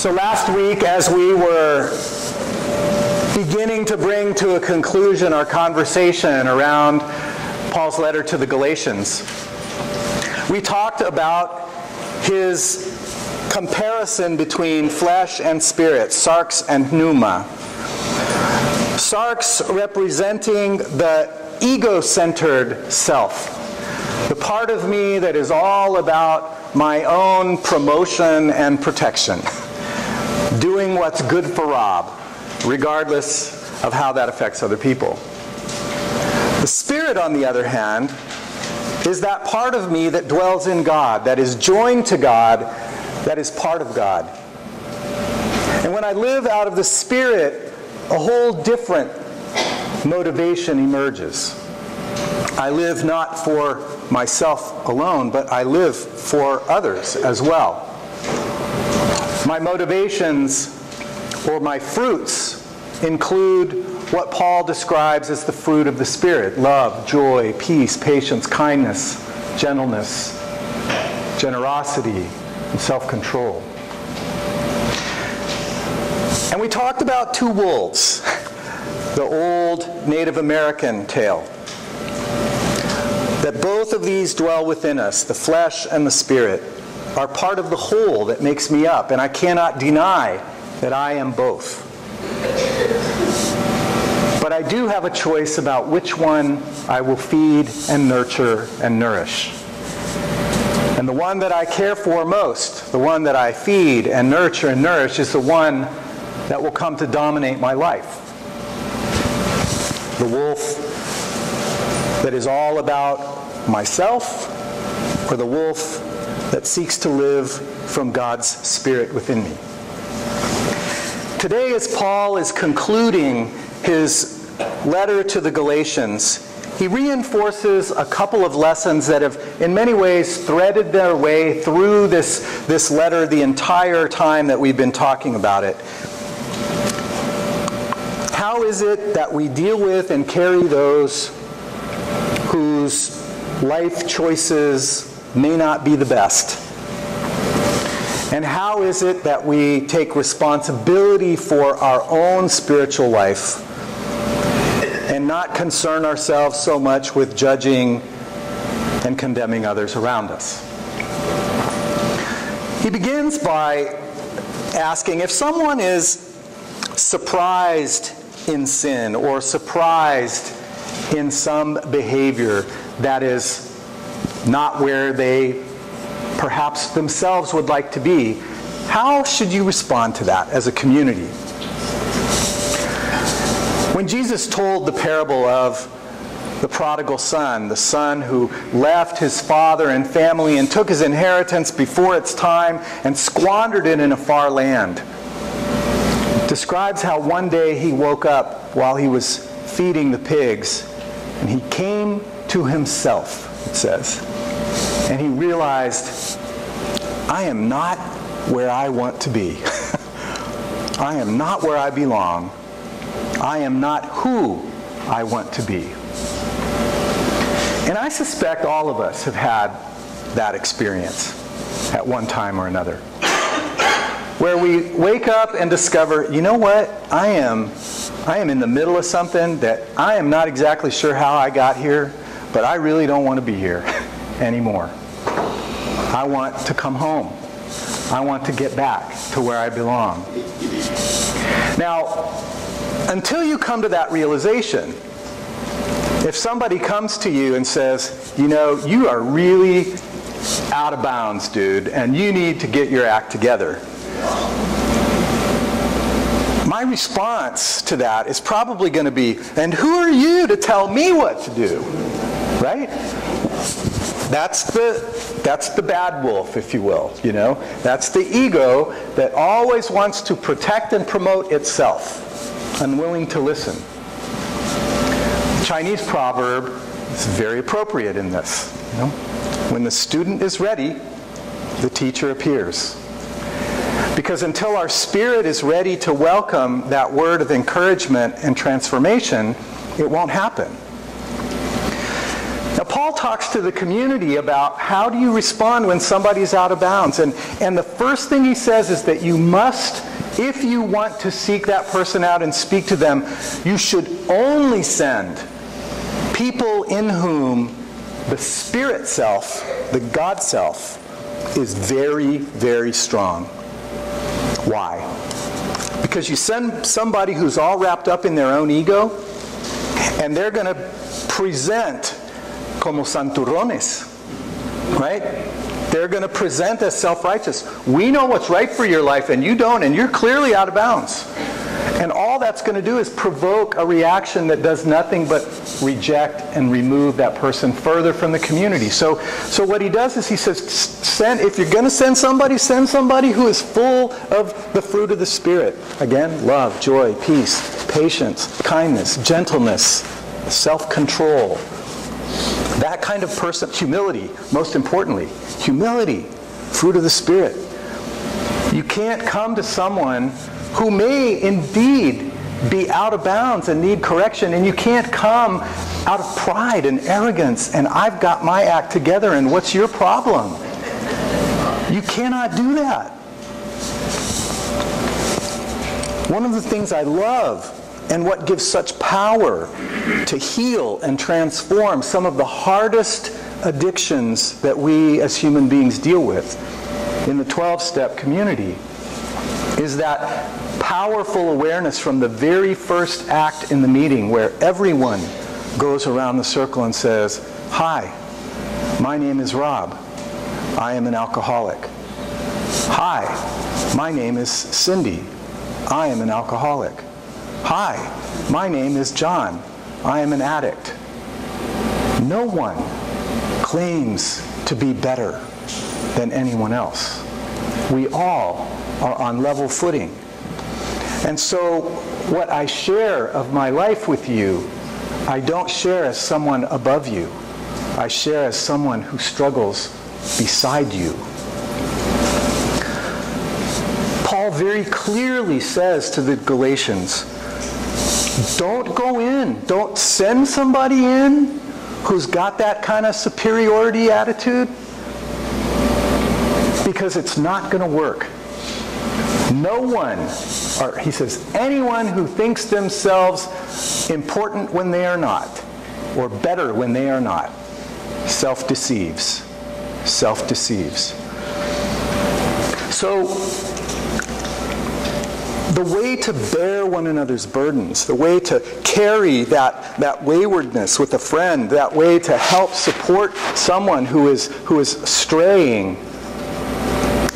So last week, as we were beginning to bring to a conclusion our conversation around Paul's letter to the Galatians, we talked about his comparison between flesh and spirit, sarx and pneuma. Sarx representing the ego-centered self, the part of me that is all about my own promotion and protection, doing what's good for Rob, regardless of how that affects other people. The spirit, on the other hand, is that part of me that dwells in God, that is joined to God, that is part of God. And when I live out of the spirit, a whole different motivation emerges. I live not for myself alone, but I live for others as well. My motivations, or my fruits, include what Paul describes as the fruit of the Spirit: love, joy, peace, patience, kindness, gentleness, generosity, and self-control. And we talked about two wolves, the old Native American tale, that both of these dwell within us, the flesh and the spirit, are part of the whole that makes me up, and I cannot deny that I am both. But I do have a choice about which one I will feed and nurture and nourish. And the one that I care for most, the one that I feed and nurture and nourish, is the one that will come to dominate my life. The wolf that is all about myself, or the wolf that seeks to live from God's Spirit within me. Today, as Paul is concluding his letter to the Galatians, he reinforces a couple of lessons that have in many ways threaded their way through this letter the entire time that we've been talking about it. How is it that we deal with and carry those whose life choices may not be the best? And how is it that we take responsibility for our own spiritual life and not concern ourselves so much with judging and condemning others around us? He begins by asking, if someone is surprised in sin or surprised in some behavior that is not where they perhaps themselves would like to be, how should you respond to that as a community? When Jesus told the parable of the prodigal son, the son who left his father and family and took his inheritance before its time and squandered it in a far land, describes how one day he woke up while he was feeding the pigs, and he came to himself, it says, and he realized, I am not where I want to be. I am not where I belong. I am not who I want to be. And I suspect all of us have had that experience at one time or another, where we wake up and discover, you know what, I am in the middle of something that I am not exactly sure how I got here, but I really don't want to be here anymore. I want to come home. I want to get back to where I belong. Now, until you come to that realization, if somebody comes to you and says, you know, you are really out of bounds, dude, and you need to get your act together, my response to that is probably going to be, and who are you to tell me what to do? Right? That's the bad wolf, if you will, you know. That's the ego that always wants to protect and promote itself, unwilling to listen. The Chinese proverb is very appropriate in this. You know? When the student is ready, the teacher appears. Because until our spirit is ready to welcome that word of encouragement and transformation, it won't happen. Now, Paul Paul talks to the community about how do you respond when somebody's out of bounds. And the first thing he says is that you must, if you want to seek that person out and speak to them, you should only send people in whom the spirit self, the God self, is very, very strong. Why? Because you send somebody who's all wrapped up in their own ego, and they're going to present como santurrones, right? They're going to present as self-righteous. We know what's right for your life, and you don't, and you're clearly out of bounds. And all that's going to do is provoke a reaction that does nothing but reject and remove that person further from the community. So what he does is he says, if you're going to send somebody who is full of the fruit of the Spirit. Again, love, joy, peace, patience, kindness, gentleness, self-control. That kind of person, humility, most importantly. Humility, fruit of the Spirit. You can't come to someone who may indeed be out of bounds and need correction, and you can't come out of pride and arrogance and I've got my act together and what's your problem? You cannot do that. One of the things I love and what gives such power to heal and transform some of the hardest addictions that we as human beings deal with in the 12-step community is that powerful awareness from the very first act in the meeting where everyone goes around the circle and says, "Hi, my name is Rob. I am an alcoholic. Hi, my name is Cindy. I am an alcoholic. Hi, my name is John. I am an addict." No one claims to be better than anyone else. We all are on level footing. And so what I share of my life with you, I don't share as someone above you. I share as someone who struggles beside you. Paul very clearly says to the Galatians, don't go in. Don't send somebody in who's got that kind of superiority attitude, because it's not going to work. No one, or he says, anyone who thinks themselves important when they are not, or better when they are not, self-deceives. Self-deceives. So, the way to bear one another's burdens, the way to carry that waywardness with a friend, that way to help support someone who is straying,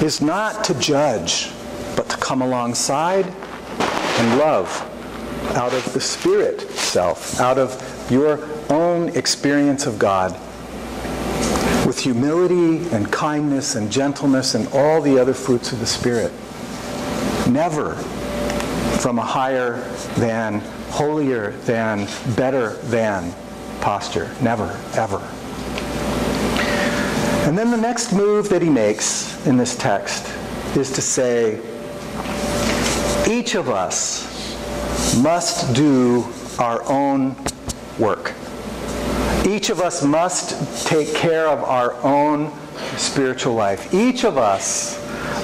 is not to judge, but to come alongside and love out of the spirit self, out of your own experience of God, with humility and kindness and gentleness and all the other fruits of the Spirit. Never from a higher than, holier than, better than posture. Never, ever. And then the next move that he makes in this text is to say, each of us must do our own work. Each of us must take care of our own spiritual life. Each of us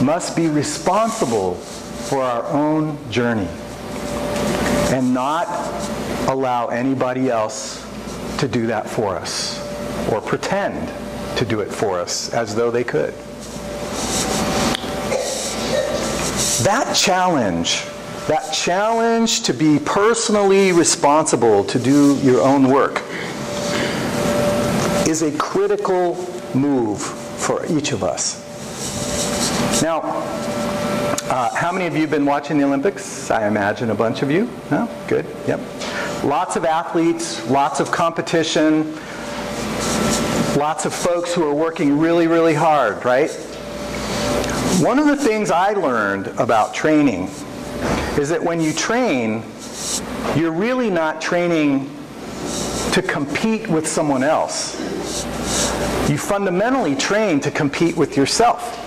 must be responsible for our own journey and not allow anybody else to do that for us or pretend to do it for us as though they could. That challenge to be personally responsible to do your own work is a critical move for each of us. Now, how many of you have been watching the Olympics? I imagine a bunch of you. No? Good. Yep. Lots of athletes, lots of competition, lots of folks who are working really, really hard, right? One of the things I learned about training is that when you train, you're really not training to compete with someone else. You fundamentally train to compete with yourself,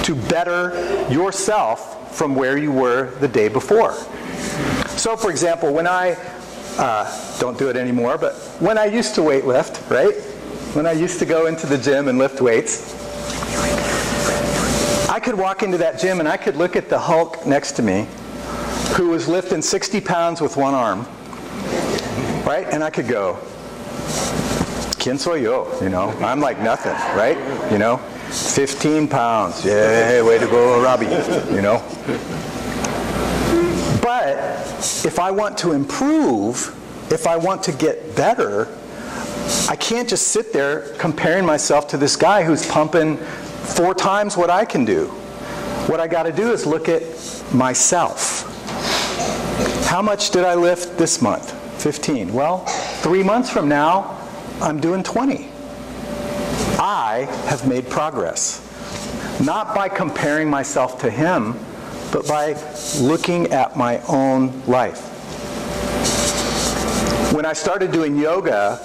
to better yourself from where you were the day before. So, for example, when I Don't do it anymore, but when I used to weight lift, right? When I used to go into the gym and lift weights, I could walk into that gym and I could look at the Hulk next to me who was lifting 60 pounds with one arm, right? And I could go, ¿Quién soy yo? You know, I'm like nothing, right? You know, 15 pounds, yeah, way to go, Robbie, you know. But if I want to improve, if I want to get better, I can't just sit there comparing myself to this guy who's pumping 4 times what I can do. What I got to do is look at myself. How much did I lift this month? 15. Well, 3 months from now, I'm doing 20. I have made progress. Not by comparing myself to him, but by looking at my own life. When I started doing yoga,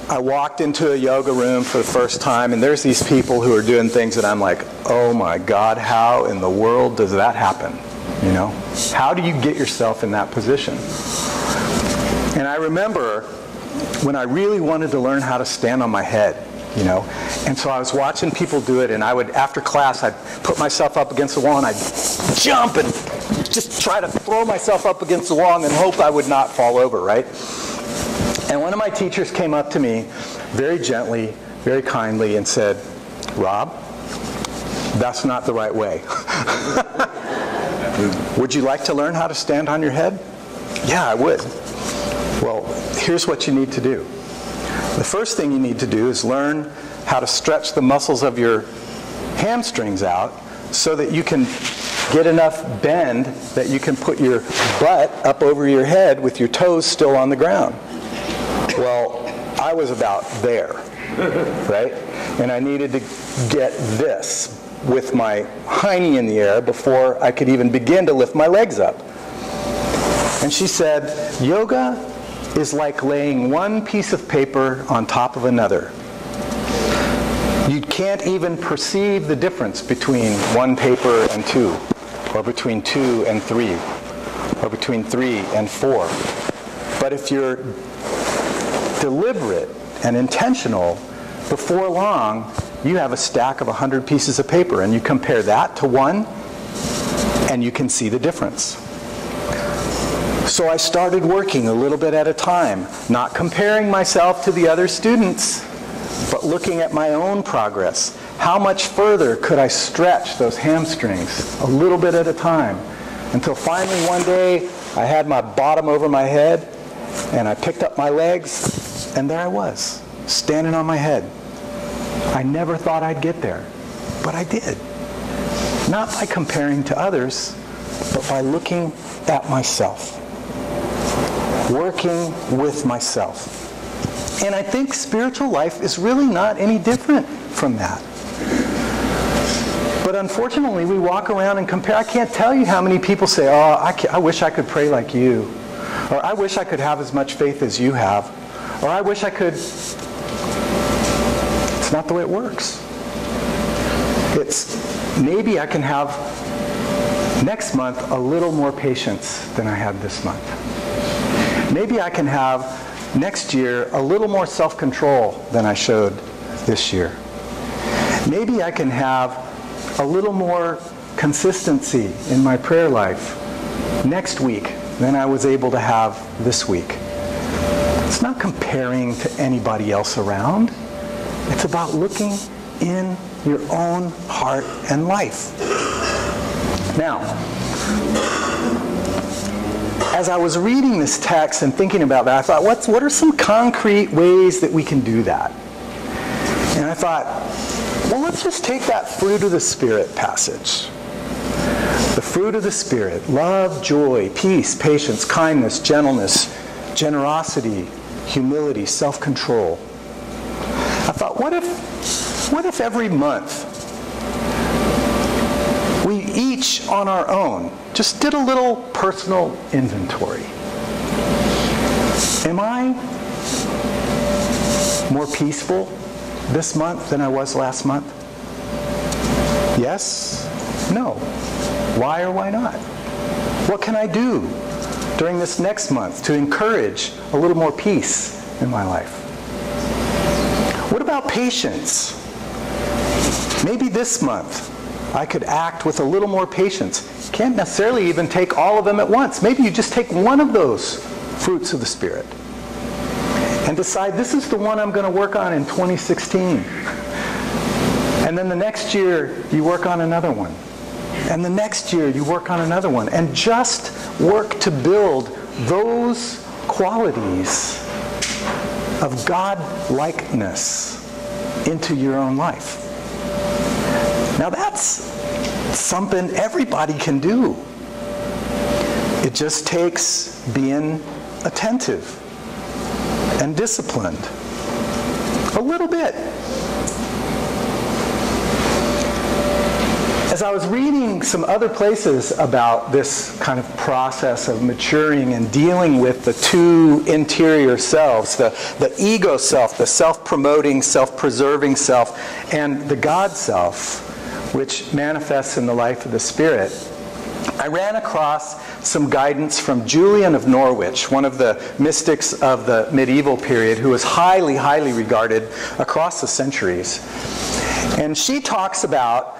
I walked into a yoga room for the first time, and there's these people who are doing things that I'm like, oh my God, how in the world does that happen? You know? How do you get yourself in that position? And I remember when I really wanted to learn how to stand on my head, you know, and so I was watching people do it, and I would, after class, I'd put myself up against the wall and I'd jump and just try to throw myself up against the wall and then hope I would not fall over, right? And one of my teachers came up to me very gently, very kindly, and said, Rob, that's not the right way. Would you like to learn how to stand on your head? Yeah, I would. Well, here's what you need to do. The first thing you need to do is learn how to stretch the muscles of your hamstrings out so that you can get enough bend that you can put your butt up over your head with your toes still on the ground. Well, I was about there, right? And I needed to get this with my hiney in the air before I could even begin to lift my legs up. And she said, yoga is like laying one piece of paper on top of another. You can't even perceive the difference between one paper and 2, or between 2 and 3, or between 3 and 4. But if you're deliberate and intentional, before long, you have a stack of 100 pieces of paper, and you compare that to 1, and you can see the difference. So I started working a little bit at a time, not comparing myself to the other students, but looking at my own progress. How much further could I stretch those hamstrings a little bit at a time? Until finally one day, I had my bottom over my head, and I picked up my legs, and there I was, standing on my head. I never thought I'd get there, but I did. Not by comparing to others, but by looking at myself. Working with myself. And I think spiritual life is really not any different from that. But unfortunately, we walk around and compare. I can't tell you how many people say, oh, I wish I could pray like you. Or I wish I could have as much faith as you have. Or I wish I could. It's not the way it works. It's maybe I can have next month a little more patience than I had this month. Maybe I can have next year a little more self-control than I showed this year. Maybe I can have a little more consistency in my prayer life next week than I was able to have this week. It's not comparing to anybody else around. It's about looking in your own heart and life. Now, as I was reading this text and thinking about that, I thought, what are some concrete ways that we can do that? And I thought, well, let's just take that fruit of the Spirit passage. The fruit of the Spirit: love, joy, peace, patience, kindness, gentleness, generosity, humility, self-control. I thought, what if every month we each on our own just did a little personal inventory? Am I more peaceful this month than I was last month? Yes? No. Why or why not? What can I do during this next month to encourage a little more peace in my life? What about patience? Maybe this month I could act with a little more patience. Can't necessarily even take all of them at once. Maybe you just take one of those fruits of the Spirit and decide this is the one I'm going to work on in 2016. And then the next year you work on another one. And the next year you work on another one. And just work to build those qualities of God-likeness into your own life. Now that's something everybody can do. It just takes being attentive and disciplined a little bit. As I was reading some other places about this kind of process of maturing and dealing with the two interior selves, the ego self, the self-promoting, self-preserving self, and the God self, which manifests in the life of the Spirit, I ran across some guidance from Julian of Norwich, one of the mystics of the medieval period, who was highly, highly regarded across the centuries. And she talks about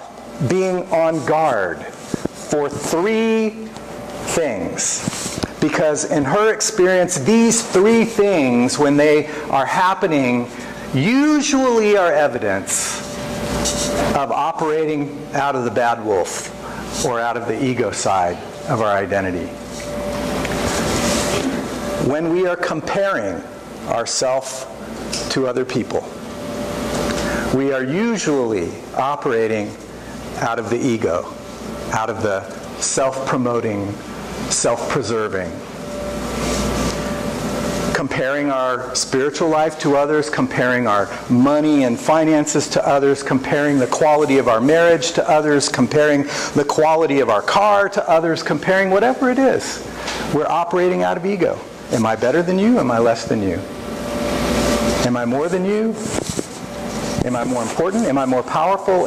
being on guard for three things. Because in her experience, these three things, when they are happening, usually are evidence of operating out of the bad wolf or out of the ego side of our identity. When we are comparing ourselves to other people, we are usually operating out of the ego, out of the self-promoting, self-preserving. Comparing our spiritual life to others, comparing our money and finances to others, comparing the quality of our marriage to others, comparing the quality of our car to others, comparing whatever it is. We're operating out of ego. Am I better than you? Am I less than you? Am I more than you? Am I more important? Am I more powerful?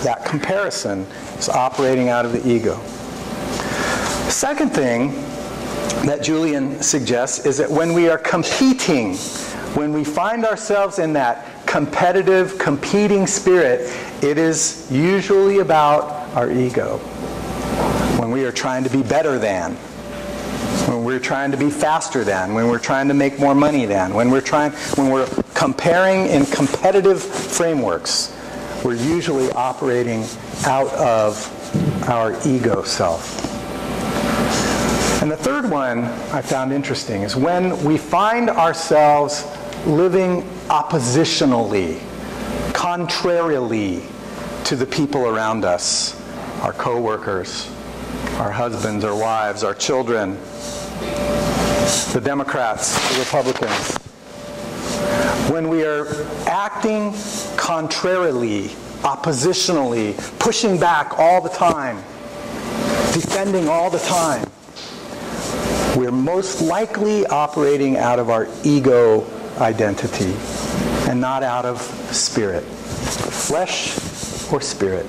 That comparison is operating out of the ego. The second thing that Julian suggests is that when we are competing, when we find ourselves in that competitive, competing spirit, it is usually about our ego. When we are trying to be better than, when we're trying to be faster than, when we're trying to make more money than, when we're comparing in competitive frameworks, we're usually operating out of our ego self. And the third one I found interesting is when we find ourselves living oppositionally, contrarily to the people around us, our co-workers, our husbands, our wives, our children, the Democrats, the Republicans. When we are acting contrarily, oppositionally, pushing back all the time, defending all the time, we're most likely operating out of our ego identity and not out of spirit, flesh or spirit.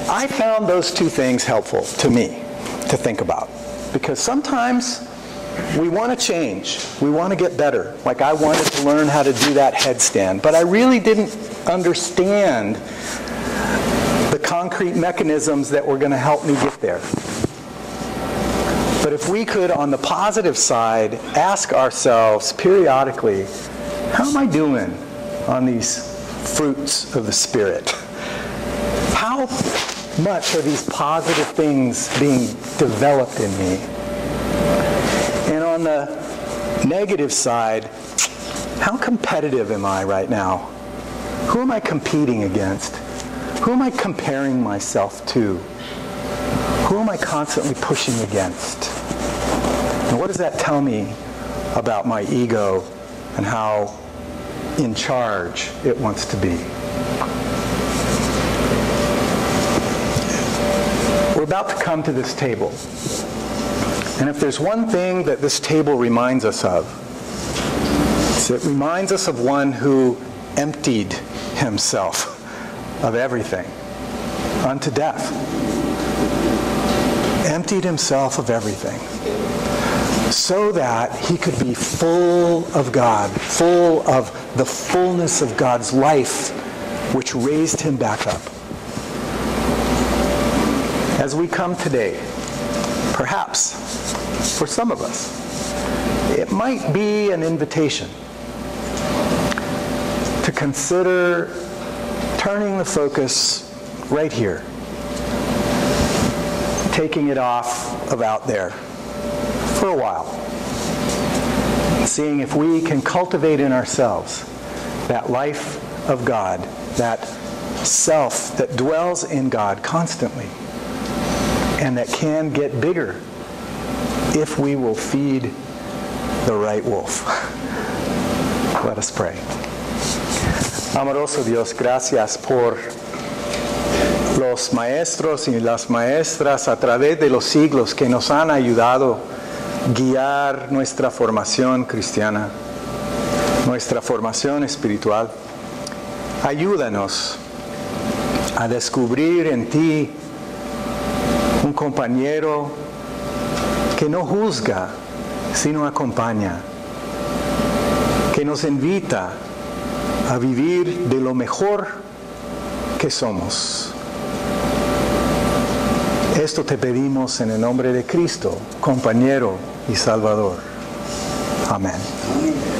I found those two things helpful to me to think about, because sometimes we want to change. We want to get better. Like I wanted to learn how to do that headstand, but I really didn't understand the concrete mechanisms that were going to help me get there. But if we could, on the positive side, ask ourselves periodically, how am I doing on these fruits of the Spirit? How much are these positive things being developed in me? And on the negative side, how competitive am I right now? Who am I competing against? Who am I comparing myself to? Who am I constantly pushing against? And what does that tell me about my ego and how in charge it wants to be? We're about to come to this table. And if there's one thing that this table reminds us of, it reminds us of one who emptied himself of everything unto death. emptied himself of everything so that he could be full of God, full of the fullness of God's life, which raised him back up. As we come today, perhaps, for some of us, it might be an invitation to consider turning the focus right here, taking it off of out there for a while, seeing if we can cultivate in ourselves that life of God, that self that dwells in God constantly, and that can get bigger if we will feed the right wolf. Let us pray. Amoroso Dios, gracias por los maestros y las maestras a través de los siglos que nos han ayudado a guiar nuestra formación cristiana, nuestra formación espiritual. Ayúdanos a descubrir en ti un compañero que no juzga, sino acompaña, que nos invita a vivir de lo mejor que somos. Esto te pedimos en el nombre de Cristo, compañero y Salvador. Amén.